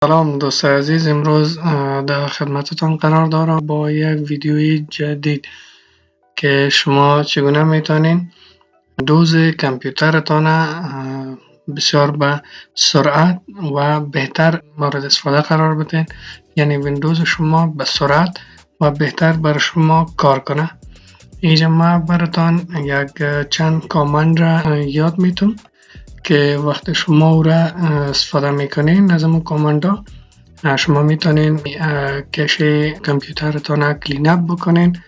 سلام دوست عزیز، امروز در خدمتتان قرار دارم با یک ویدیوی جدید که شما چگونه میتونین دوز کامپیوترتان بسیار به سرعت و بهتر مورد استفاده قرار بدین، یعنی ویندوز شما به سرعت و بهتر بر شما کار کنه. اینجا ما براتان یک چند کامند را یاد میتونم که وقت شما او را استفاده میکنین از اون کامند ها شما میتونین کشه کامپیوترتان کلین اپ بکنین.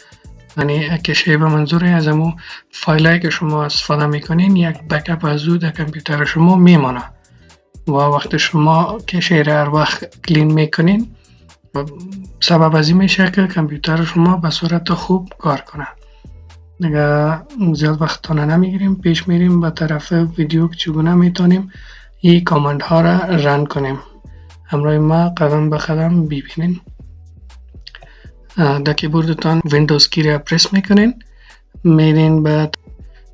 یعنی کشه به منظور از اون فایلایی که شما استفاده میکنین یک بکاپ از او در کامپیوتر شما میمانه و وقت شما کشه را هر وقت کلین میکنین سبب از این میشه که کامپیوتر شما به صورت خوب کار کنه. دیگه زیاد وقتانه نمیگیریم، پیش میریم به طرف ویدیو که چگونه میتونیم این کامند ها را رن کنیم. همراه ما قدم به قدم ببینین. در کیبوردتان ویندوز کی را پرس میکنین، میرین به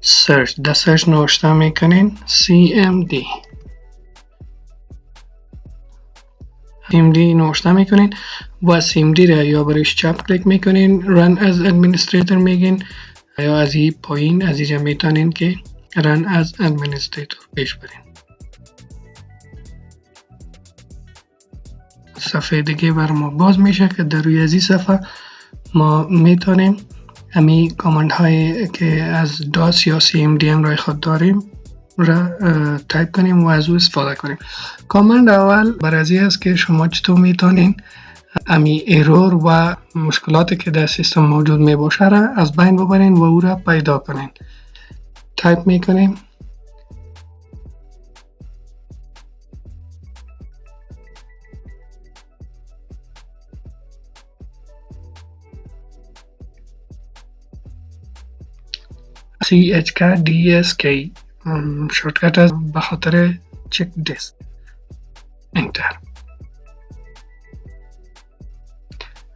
سرچ، در سرچ نوشته میکنین cmd نوشته میکنین و cmd را یا برش چپ کلیک میکنین، run as administrator میگین، یا از این پایین از اینجا میتونین که run as administrator پیش برین. صفحه دیگه بر ما باز میشه که در روی از این صفحه ما میتونیم همین کامند هایی که از داس یا cmd رای خود داریم را تایپ کنیم و از او استفاده کنیم. کامند اول برای است که شما چطور میتونین امی ایرور و مشکلاتی که در سیستم موجود می باشه را از بین ببرین و او را پیدا کنین. تایپ میکنیم CHKDSK شورتکت است به خاطر چک دیسک. انتر.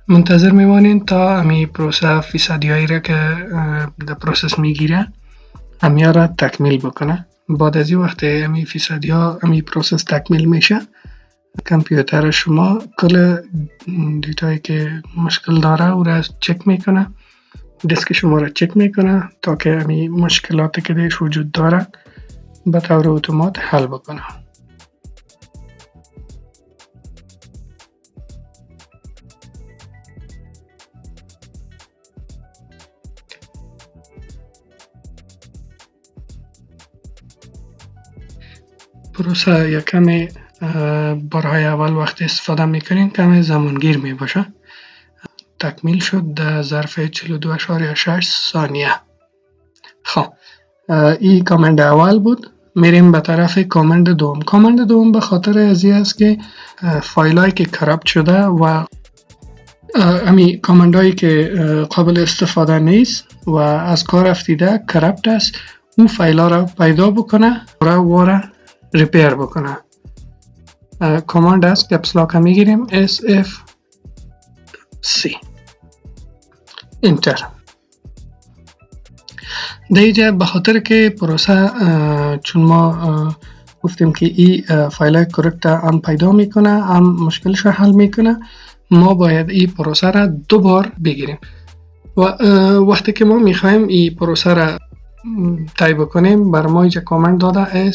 منتظر میمانین تا امی پروسه فیصدی هایی را که در پروسس میگیره امی را تکمیل بکنه. بعد از این وقت امی فیصدی ها امی پروسس تکمیل میشه، کامپیوتر شما کل دیتایی که مشکل داره او را چک میکنه، دیسک شما را چک میکنه تا که امی مشکلاتی که دیش وجود داره به طور اتومات حل بکنه. پروسه یک کمی بارهای اول وقت استفاده میکنین کمی زمانگیر می باشه. تکمیل شد در ظرف 42.6 ثانیه. خب این کامند اول بود. میریم به طرف کامند دوم. کامند دوم به خاطر از این است که فایلایی که کرپت شده و امی کامند هایی که قابل استفاده نیست و از کار افتیده کرپت است، اون فایل ها را پیدا بکنه و ریپیر بکنه. کامند است کپس لاک میگیریم sfc انتر. دیگه به خاطر که پروسه چون ما گفتیم که این فایل کرکت هم پیدا میکنه هم مشکلش حل میکنه، ما باید این پروسه را دوبار بگیریم و وقتی که ما میخوایم این پروسه را تایپ کنیم بر ما اینجا کامند داده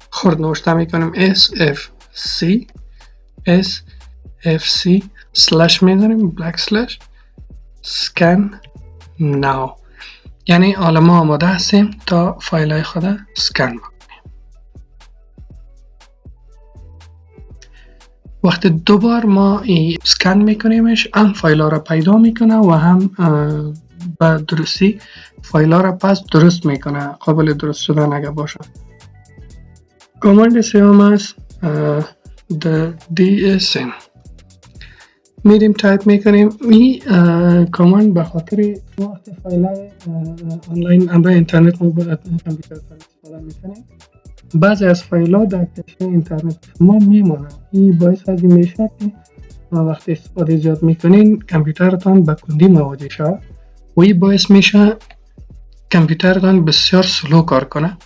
خورد نوشته میکنیم sfc سلش میداریم بلک سلش scan now، یعنی حالا ما آماده هستیم تا فایل های خود سکن بکنیم. وقتی دوبار ما سکن میکنیمش هم فایل ها را پیدا میکنه و هم به درستی فایل ها را پس درست میکنه، قابل درست شدن اگه باشه. کامند سوم است dsm. میریم تایپ میکنیم. این کامند به خاطر وقت فایل آنلاین امر اینترنت موبایل کامپیوتر استفاده میکنیم، بعضی از فایل ها در کشه اینترنت شما میمونه. این باعث از این میشه که وقتی استفاده ایجاد میکنین کامپیوترتان به کندی مواجه شود و این باعث میشه کامپیوترتان بسیار سلو کار کنه.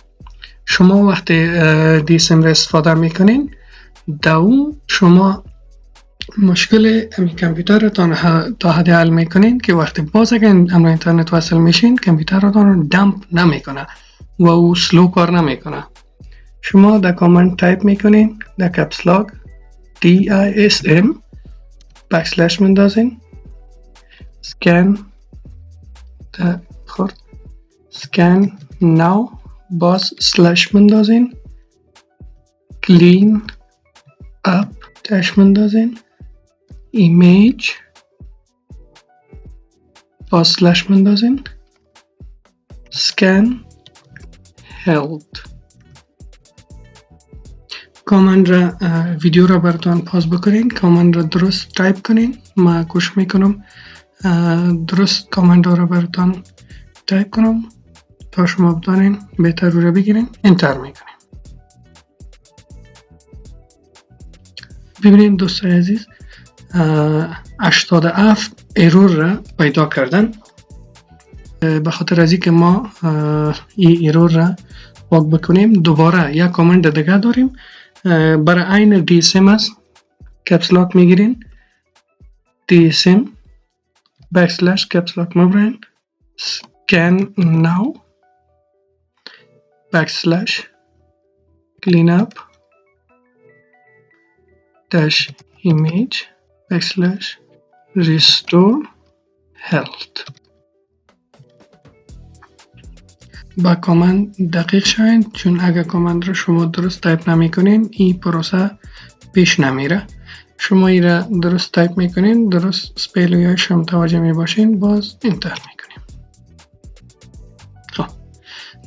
شما وقتی DSM را استفاده میکنین دوم شما مشکل کامپیوترتان تا حد حل میکنین که وقتی باز اگر امر اینترنت وصل میشین کامپیوترتان رو دمپ نمیکنه و او سلو کار نمیکنه. شما در کامند تایپ میکنین در کپس لاک DISM بکسلش مندازین سکن ناو باز سلش مندازین کلین اپ تاش مندازین ایمیج باز سلش مندازین سکن هلد. کامند را ویدیو را براتون پاز بکنین، کامند را درست تایپ کنین. ما کوشش میکنم درست کامند را براتون تایپ کنم تا شما بتونین بهتر رو بگیرین. انتر میکنین. ببینید دوستای عزیز 87 ایرور را پیدا کردن. به خاطر از اینکه ما این ایرور را پاک بکنیم دوباره یک کامند دیگه داریم برای عین DSM است. کپس لاک میگیرین DSM بکسلش کپس لاک مبرین سکن ناو بکسلش کلین اپ داش ایمیج بکسلش ریستور هلت. با کامند دقیق شوین، چون اگر کامند رو شما درست تایپ نمی کنین این پروسه پیش نمیره. شما این را درست تایپ میکنین، درست سپیلویاش هم متوجه می باشین، باز انتر میکنیم. خب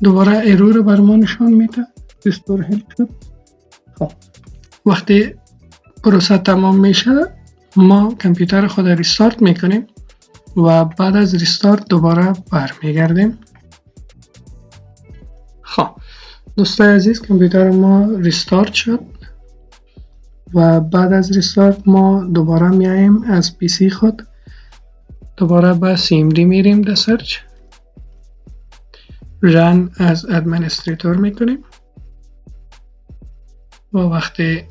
دوباره ایرور رو بر ما نشان میده ریستور هلت شد. خب وقتی پروسه تمام میشه ما کامپیوتر خود ریستارت میکنیم و بعد از ریستارت دوباره برمیگردیم. خب دوستای عزیز کامپیوتر ما ریستارت شد و بعد از ریستارت ما دوباره میاییم از پی سی خود دوباره به CMD میریم در سرچ رن از ادمنستریتور میکنیم و وقتی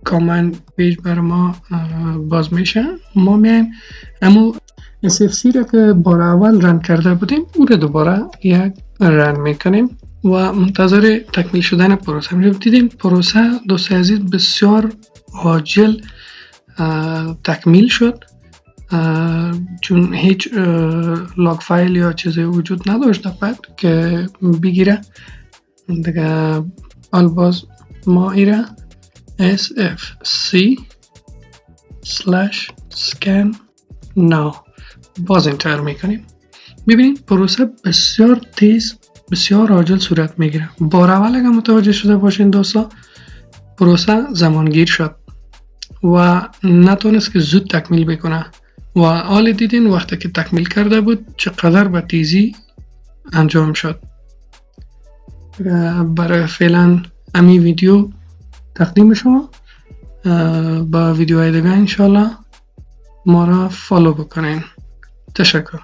کامند پیج بر ما باز میشه ما میایم اما SFC را که بار اول رن کرده بودیم او را دوباره یک رن میکنیم و منتظر تکمیل شدن پروسه میشیم. دیدیم پروسه دوستای عزیز بسیار عاجل تکمیل شد چون هیچ لاگ فایل یا چیزی وجود نداشت بعد که بگیره دیگه. باز ما ایره sfc/scan now باز انتر میکنیم. ببینید پروسه بسیار تیز بسیار عاجل صورت میگیره. بار اول اگه متوجه شده باشین دوستا پروسه زمانگیر شد و نتونست که زود تکمیل بکنه و حال دیدین وقتی که تکمیل کرده بود چقدر به تیزی انجام شد. برای فعلا امی ویدیو تقدیم شما، با ویدیوهای دیگه انشالله ما را فالو بکنین. تشکر.